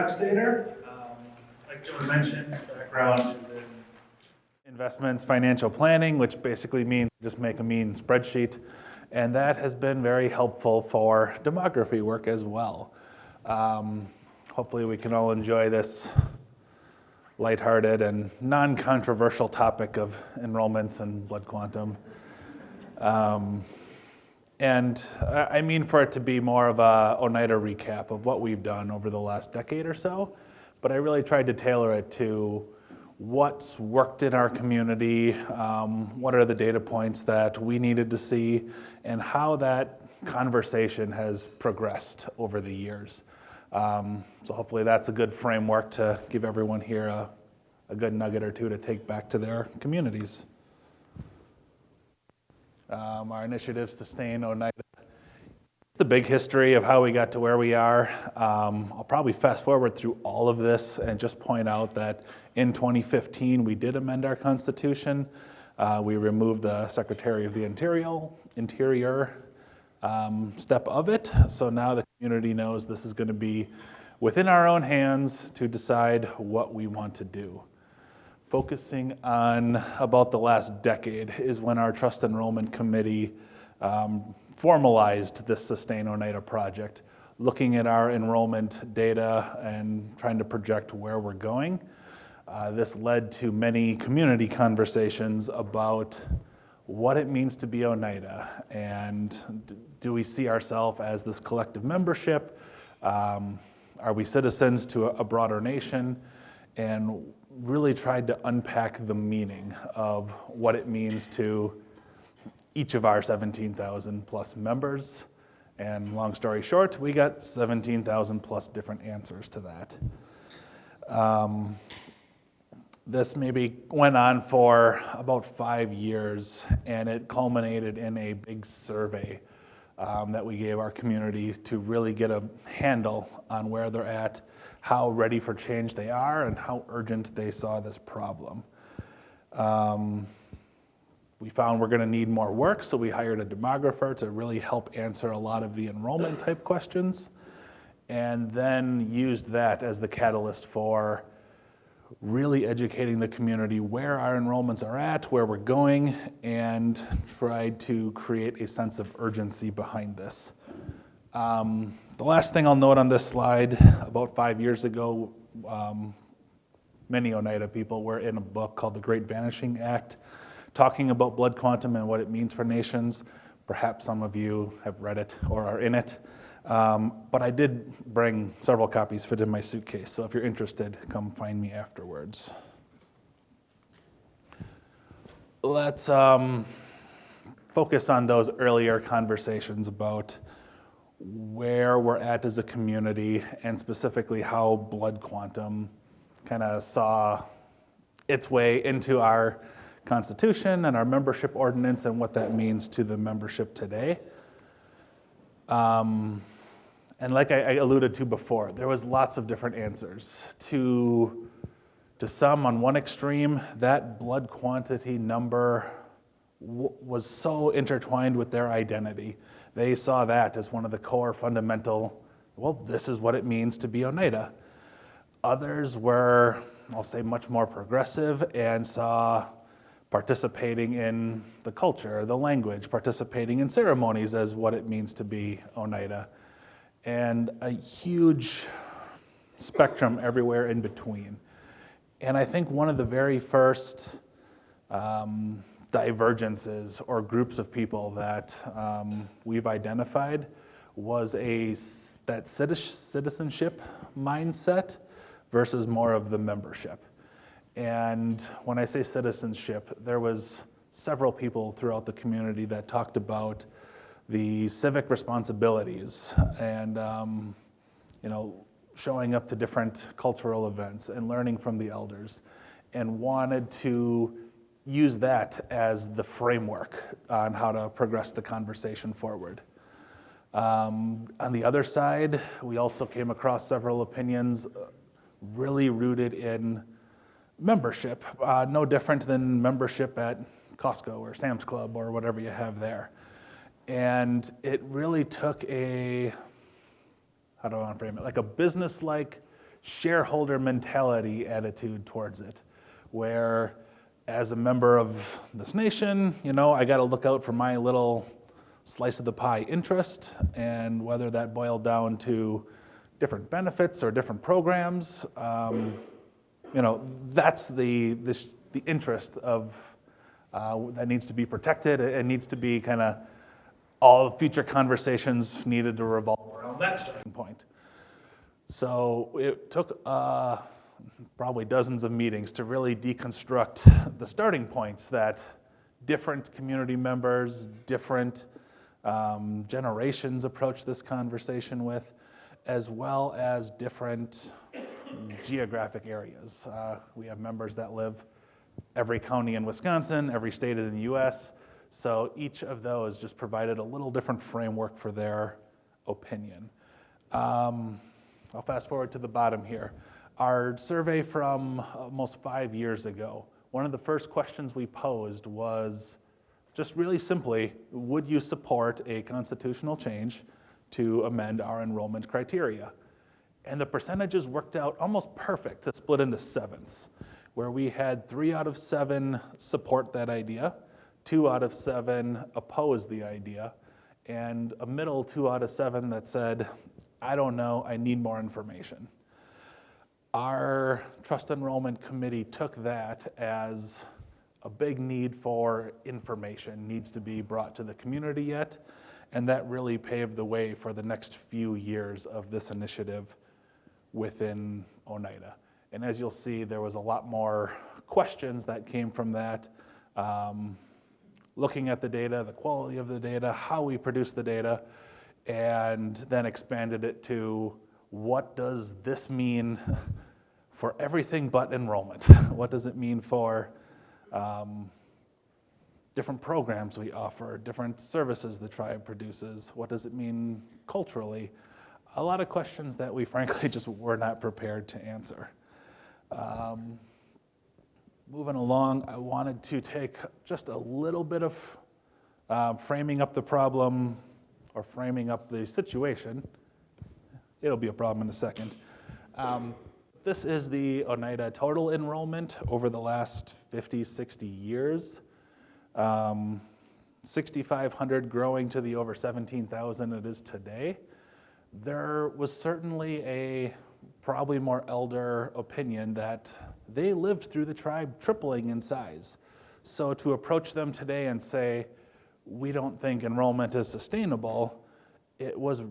Doxtator. Like Joe mentioned, background is in investments, financial planning, which basically means just make a mean spreadsheet. And that has been very helpful for demography work as well. Hopefully we can all enjoy this lighthearted and non-controversial topic of enrollments and blood quantum. And I mean for it to be more of a Oneida recap of what we've done over the last decade or so, but I really tried to tailor it to what's worked in our community, what are the data points that we needed to see, and how that conversation has progressed over the years. So hopefully that's a good framework to give everyone here a good nugget or two to take back to their communities. Our initiatives to stay in Oneida. It's the big history of how we got to where we are. I'll probably fast forward through all of this and just point out that in 2015 we did amend our Constitution. We removed the Secretary of the Interior step of it. So now the community knows this is going to be within our own hands to decide what we want to do. Focusing on about the last decade is when our Trust Enrollment Committee formalized this Sustain Oneida project, looking at our enrollment data and trying to project where we're going. This led to many community conversations about what it means to be Oneida, and do we see ourselves as this collective membership? Are we citizens to a broader nation? And really tried to unpack the meaning of what it means to each of our 17,000 plus members. And long story short, we got 17,000 plus different answers to that. This maybe went on for about 5 years, and it culminated in a big survey that we gave our community to really get a handle on where they're at, how ready for change they are, and how urgent they saw this problem. We found we're going to need more work, so we hired a demographer to really help answer a lot of the enrollment type questions, and then used that as the catalyst for really educating the community where our enrollments are at, where we're going, and tried to create a sense of urgency behind this. The last thing I'll note on this slide, about 5 years ago, many Oneida people were in a book called The Great Vanishing Act, talking about blood quantum and what it means for nations. Perhaps some of you have read it or are in it. But I did bring several copies fit in my suitcase, so if you're interested, come find me afterwards. Let's focus on those earlier conversations about where we're at as a community, and specifically how blood quantum kind of saw its way into our Constitution and our membership ordinance and what that means to the membership today. And like I alluded to before, there was lots of different answers. To some on one extreme, that blood quantity number was so intertwined with their identity. They saw that as one of the core fundamental, well, this is what it means to be Oneida. Others were, I'll say, much more progressive and saw participating in the culture, the language, participating in ceremonies as what it means to be Oneida. And a huge spectrum everywhere in between. And I think one of the very first divergences or groups of people that we've identified was that citizenship mindset versus more of the membership. And when I say citizenship, there was several people throughout the community that talked about the civic responsibilities and showing up to different cultural events and learning from the elders, and wanted to use that as the framework on how to progress the conversation forward. On the other side, we also came across several opinions really rooted in membership, no different than membership at Costco or Sam's Club or whatever you have there. And it really took how do I want to frame it, like a business-like shareholder mentality attitude towards it, where as a member of this nation, I got to look out for my little slice of the pie interest, and whether that boiled down to different benefits or different programs, that's the interest of that needs to be protected. It needs to be kind of all future conversations needed to revolve around that starting point. So it took probably dozens of meetings to really deconstruct the starting points that different community members, different generations approach this conversation with, as well as different geographic areas. We have members that live every county in Wisconsin, every state in the US, so each of those just provided a little different framework for their opinion. I'll fast forward to the bottom here. Our survey from almost 5 years ago, one of the first questions we posed was just really simply, would you support a constitutional change to amend our enrollment criteria? And the percentages worked out almost perfect to split into sevenths, where we had 3 out of 7 support that idea, 2 out of 7 oppose the idea, and a middle 2 out of 7 that said, I don't know, I need more information. Our Trust Enrollment Committee took that as a big need for information needs to be brought to the community yet, and that really paved the way for the next few years of this initiative within Oneida. And as you'll see, there was a lot more questions that came from that, looking at the data, the quality of the data, how we produce the data, and then expanded it to what does this mean for everything but enrollment? What does it mean for different programs we offer, different services the tribe produces? What does it mean culturally? A lot of questions that we frankly just were not prepared to answer. Moving along, I wanted to take just a little bit of framing up the problem or framing up the situation. It'll be a problem in a second. This is the Oneida total enrollment over the last 50, 60 years. 6,500 growing to the over 17,000 it is today. There was certainly a probably more elder opinion that they lived through the tribe tripling in size. So to approach them today and say, we don't think enrollment is sustainable, it was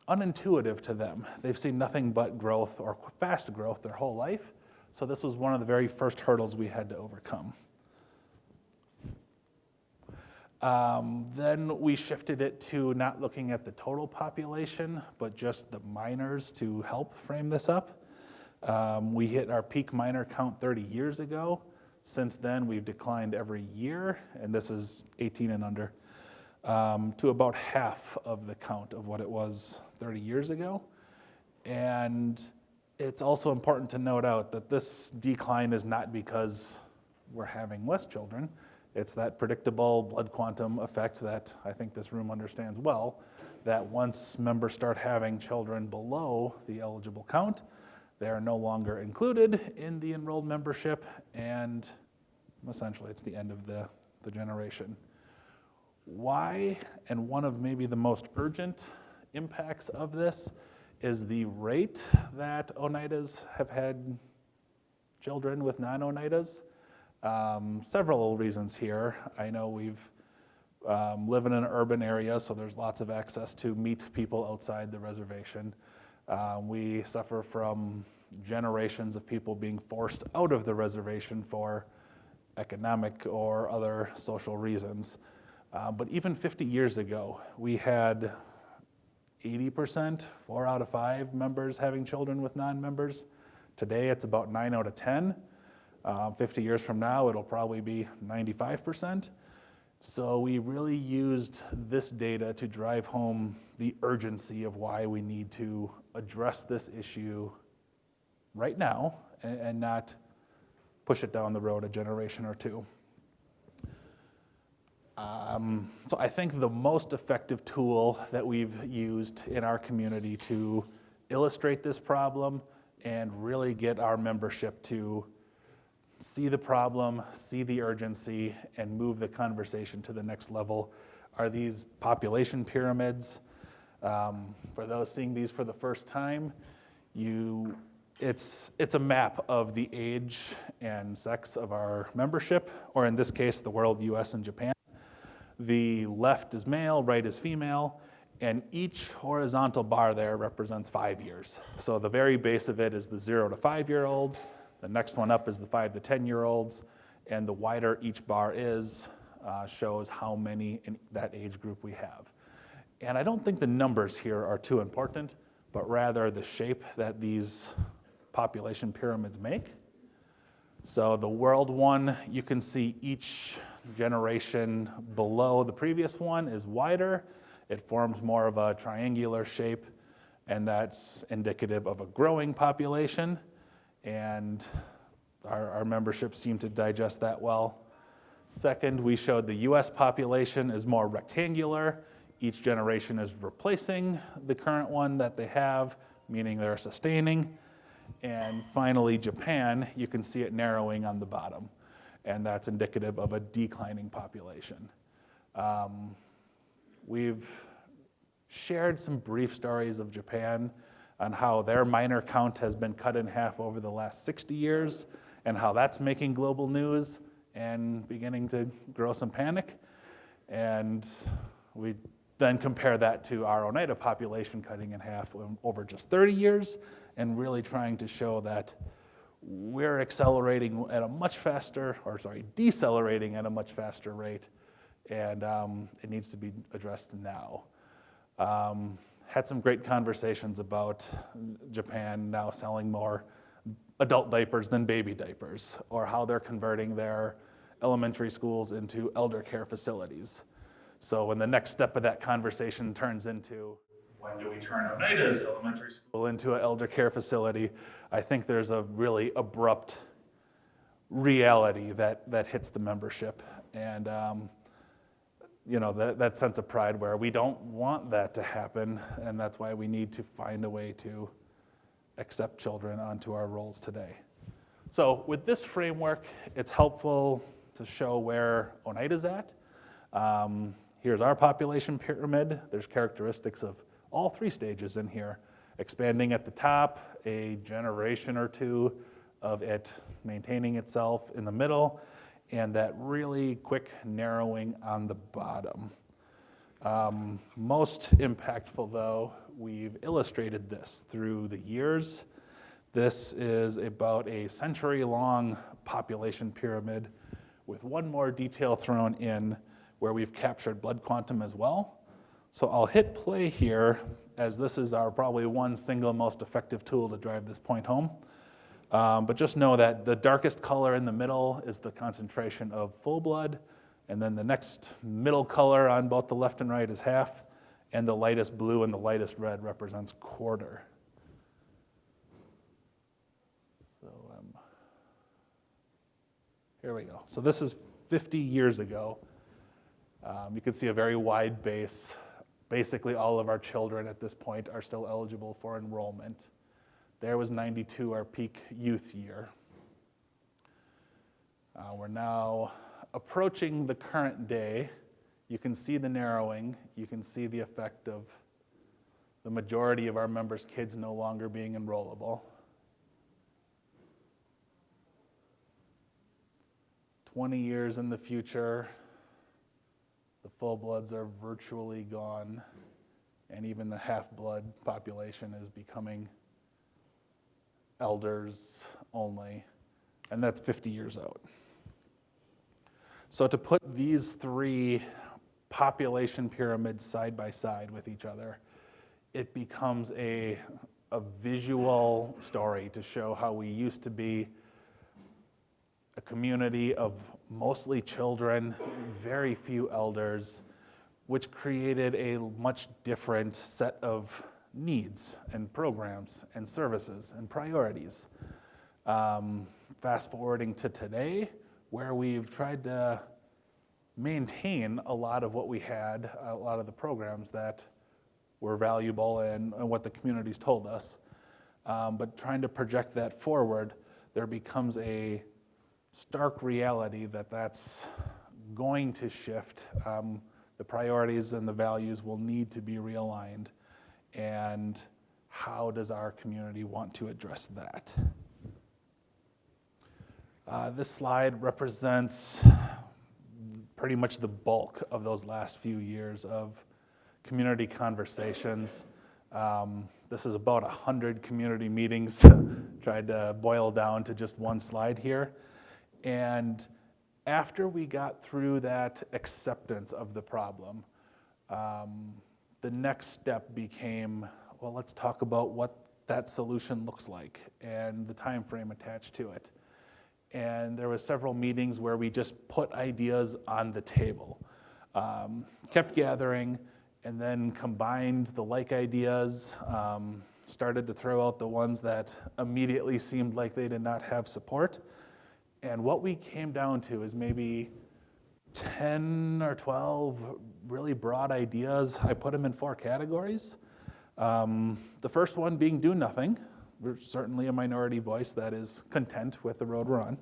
unintuitive to them. They've seen nothing but growth or fast growth their whole life. So this was one of the very first hurdles we had to overcome. Then we shifted it to not looking at the total population, but just the minors to help frame this up. We hit our peak minor count 30 years ago. Since then, we've declined every year, and this is 18 and under, to about half of the count of what it was 30 years ago. And it's also important to note out that this decline is not because we're having less children. It's that predictable blood quantum effect that I think this room understands well, that once members start having children below the eligible count, they are no longer included in the enrolled membership, and essentially it's the end of the generation. Why, and one of maybe the most urgent impacts of this, is the rate that Oneidas have had children with non-Oneidas. Several reasons here. I know we've live in an urban area, so there's lots of access to meet people outside the reservation. We suffer from generations of people being forced out of the reservation for economic or other social reasons. But even 50 years ago, we had 80%, 4 out of 5 members having children with non-members. Today it's about 9 out of 10. 50 years from now, it'll probably be 95%. So we really used this data to drive home the urgency of why we need to address this issue right now and not push it down the road a generation or two. So I think the most effective tool that we've used in our community to illustrate this problem and really get our membership to see the problem, see the urgency, and move the conversation to the next level are these population pyramids. For those seeing these for the first time, it's a map of the age and sex of our membership, or in this case, the world, US and Japan. The left is male, right is female, and each horizontal bar there represents 5 years. So the very base of it is the 0 to 5-year-olds, the next one up is the 5 to 10-year-olds, and the wider each bar is, shows how many in that age group we have. And I don't think the numbers here are too important, but rather the shape that these population pyramids make. So the world one, you can see each generation below the previous one is wider. It forms more of a triangular shape, and that's indicative of a growing population. And our membership seemed to digest that well. Second, we showed the US population is more rectangular. Each generation is replacing the current one that they have, meaning they're sustaining. And finally, Japan, you can see it narrowing on the bottom, and that's indicative of a declining population. We've shared some brief stories of Japan on how their minor count has been cut in half over the last 60 years, and how that's making global news and beginning to grow some panic. And we then compare that to our Oneida population cutting in half over just 30 years, and really trying to show that we're accelerating at a much faster, decelerating at a much faster rate, and it needs to be addressed now. Had some great conversations about Japan now selling more adult diapers than baby diapers, or how they're converting their elementary schools into elder care facilities. So when the next step of that conversation turns into, when do we turn Oneida's elementary school into an elder care facility, I think there's a really abrupt reality that hits the membership. And that sense of pride where we don't want that to happen, and that's why we need to find a way to accept children onto our rolls today. So with this framework, it's helpful to show where Oneida's at. Here's our population pyramid. There's characteristics of all 3 stages in here. Expanding at the top, a generation or 2 of it maintaining itself in the middle, and that really quick narrowing on the bottom. Most impactful though, we've illustrated this through the years. This is about a century-long population pyramid with one more detail thrown in where we've captured blood quantum as well. So I'll hit play here, as this is our probably one single most effective tool to drive this point home. But just know that the darkest color in the middle is the concentration of full blood, and then the next middle color on both the left and right is half, and the lightest blue and the lightest red represents quarter. So here we go. So this is 50 years ago. You can see a very wide base. Basically all of our children at this point are still eligible for enrollment. There was 92, our peak youth year. We're now approaching the current day. You can see the narrowing. You can see the effect of the majority of our members' kids no longer being enrollable. 20 years in the future, the full-bloods are virtually gone, and even the half-blood population is becoming elders only, and that's 50 years out. So to put these 3 population pyramids side by side with each other, it becomes a visual story to show how we used to be a community of mostly children, very few elders, which created a much different set of needs and programs and services and priorities. Fast forwarding to today, where we've tried to maintain a lot of what we had, a lot of the programs that were valuable and what the communities told us. But trying to project that forward, there becomes a stark reality that that's going to shift. The priorities and the values will need to be realigned. And how does our community want to address that? This slide represents pretty much the bulk of those last few years of community conversations. This is about 100 community meetings, tried to boil down to just one slide here. And after we got through that acceptance of the problem, the next step became, well, let's talk about what that solution looks like and the time frame attached to it. And there were several meetings where we just put ideas on the table, kept gathering, and then combined the like ideas, started to throw out the ones that immediately seemed like they did not have support. And what we came down to is maybe 10 or 12 really broad ideas. I put them in 4 categories. The first one being do nothing. We're certainly a minority voice that is content with the road we're on.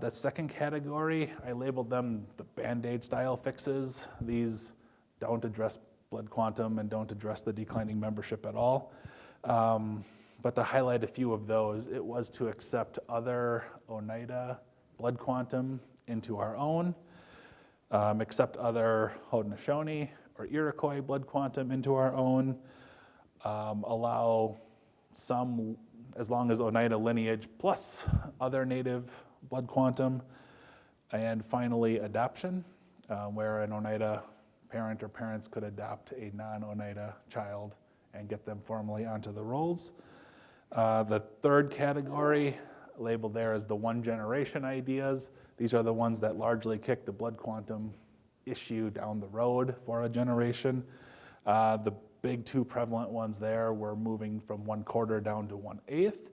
The second category, I labeled them the Band-Aid style fixes. These don't address blood quantum and don't address the declining membership at all. But to highlight a few of those, it was to accept other Oneida blood quantum into our own, accept other Haudenosaunee or Iroquois blood quantum into our own, allow some, as long as Oneida lineage, plus other native blood quantum, and finally adoption, where an Oneida parent or parents could adopt a non-Oneida child and get them formally onto the rolls. The third category, labeled there as the one generation ideas. These are the ones that largely kick the blood quantum issue down the road for a generation. The big 2 prevalent ones there were moving from 1/4 down to 1/8,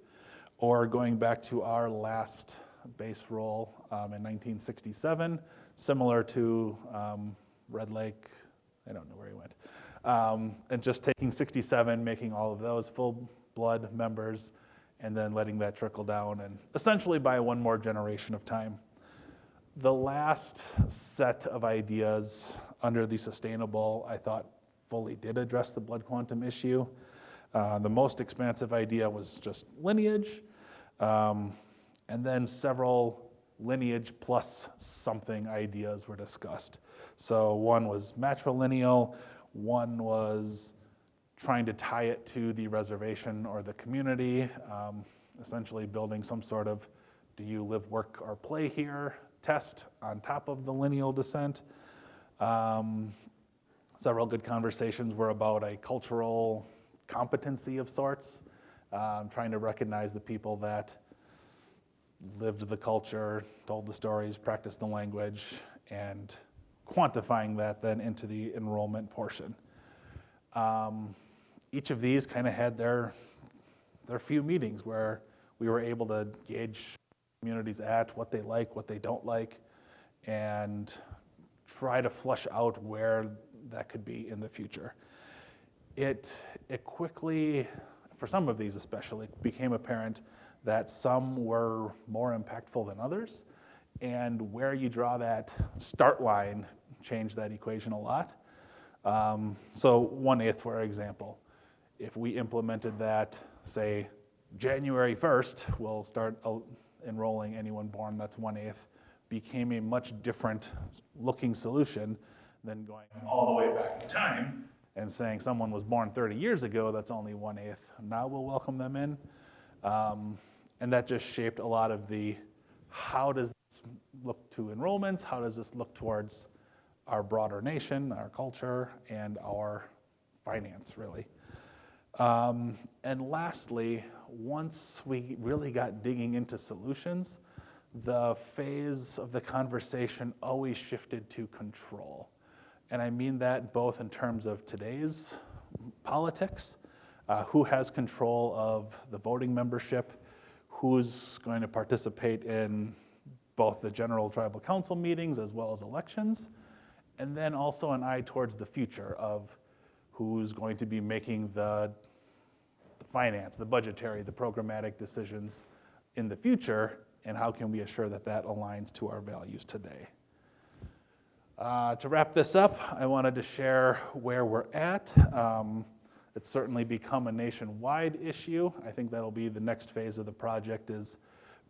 or going back to our last base roll in 1967, similar to Red Lake, I don't know where he went, and just taking 67, making all of those full blood members, and then letting that trickle down, and essentially buy one more generation of time. The last set of ideas under the sustainable, I thought, fully did address the blood quantum issue. The most expansive idea was just lineage, and then several lineage plus something ideas were discussed. So one was matrilineal, one was trying to tie it to the reservation or the community, essentially building some sort of do you live, work, or play here test on top of the lineal descent. Several good conversations were about a cultural competency of sorts, trying to recognize the people that lived the culture, told the stories, practiced the language, and quantifying that then into the enrollment portion. Each of these kind of had their few meetings where we were able to gauge communities at what they like, what they don't like, and try to flush out where that could be in the future. It quickly, for some of these especially, became apparent that some were more impactful than others, and where you draw that start line changed that equation a lot. So 1/8, for example, if we implemented that, say, January 1st, we'll start enrolling anyone born that's 1/8, became a much different looking solution than going all the way back in time and saying someone was born 30 years ago, that's only 1/8. Now we'll welcome them in. And that just shaped a lot of the, how does this look to enrollments? How does this look towards our broader nation, our culture, and our finance, really? And lastly, once we really got digging into solutions, the phase of the conversation always shifted to control. And I mean that both in terms of today's politics, who has control of the voting membership, who's going to participate in both the general tribal council meetings as well as elections, and then also an eye towards the future of who's going to be making the finance, the budgetary, the programmatic decisions in the future, and how can we assure that that aligns to our values today. To wrap this up, I wanted to share where we're at. It's certainly become a nationwide issue. I think that'll be the next phase of the project, is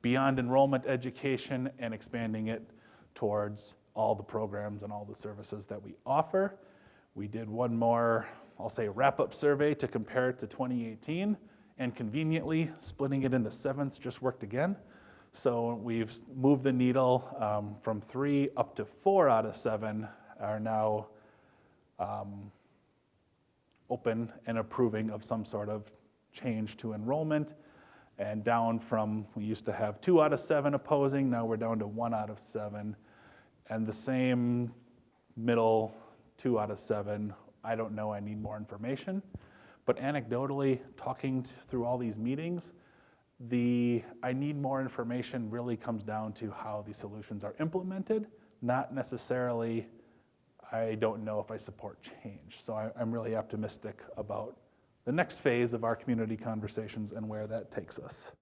beyond enrollment education and expanding it towards all the programs and all the services that we offer. We did one more, I'll say, wrap-up survey to compare it to 2018, and conveniently, splitting it into sevenths just worked again. So we've moved the needle from 3 up to 4 out of 7 are now open and approving of some sort of change to enrollment, and down from, we used to have 2 out of 7 opposing, now we're down to 1 out of 7, and the same middle 2 out of 7, I don't know, I need more information. But anecdotally, talking through all these meetings, the I need more information really comes down to how these solutions are implemented, not necessarily I don't know if I support change. So I'm really optimistic about the next phase of our community conversations and where that takes us.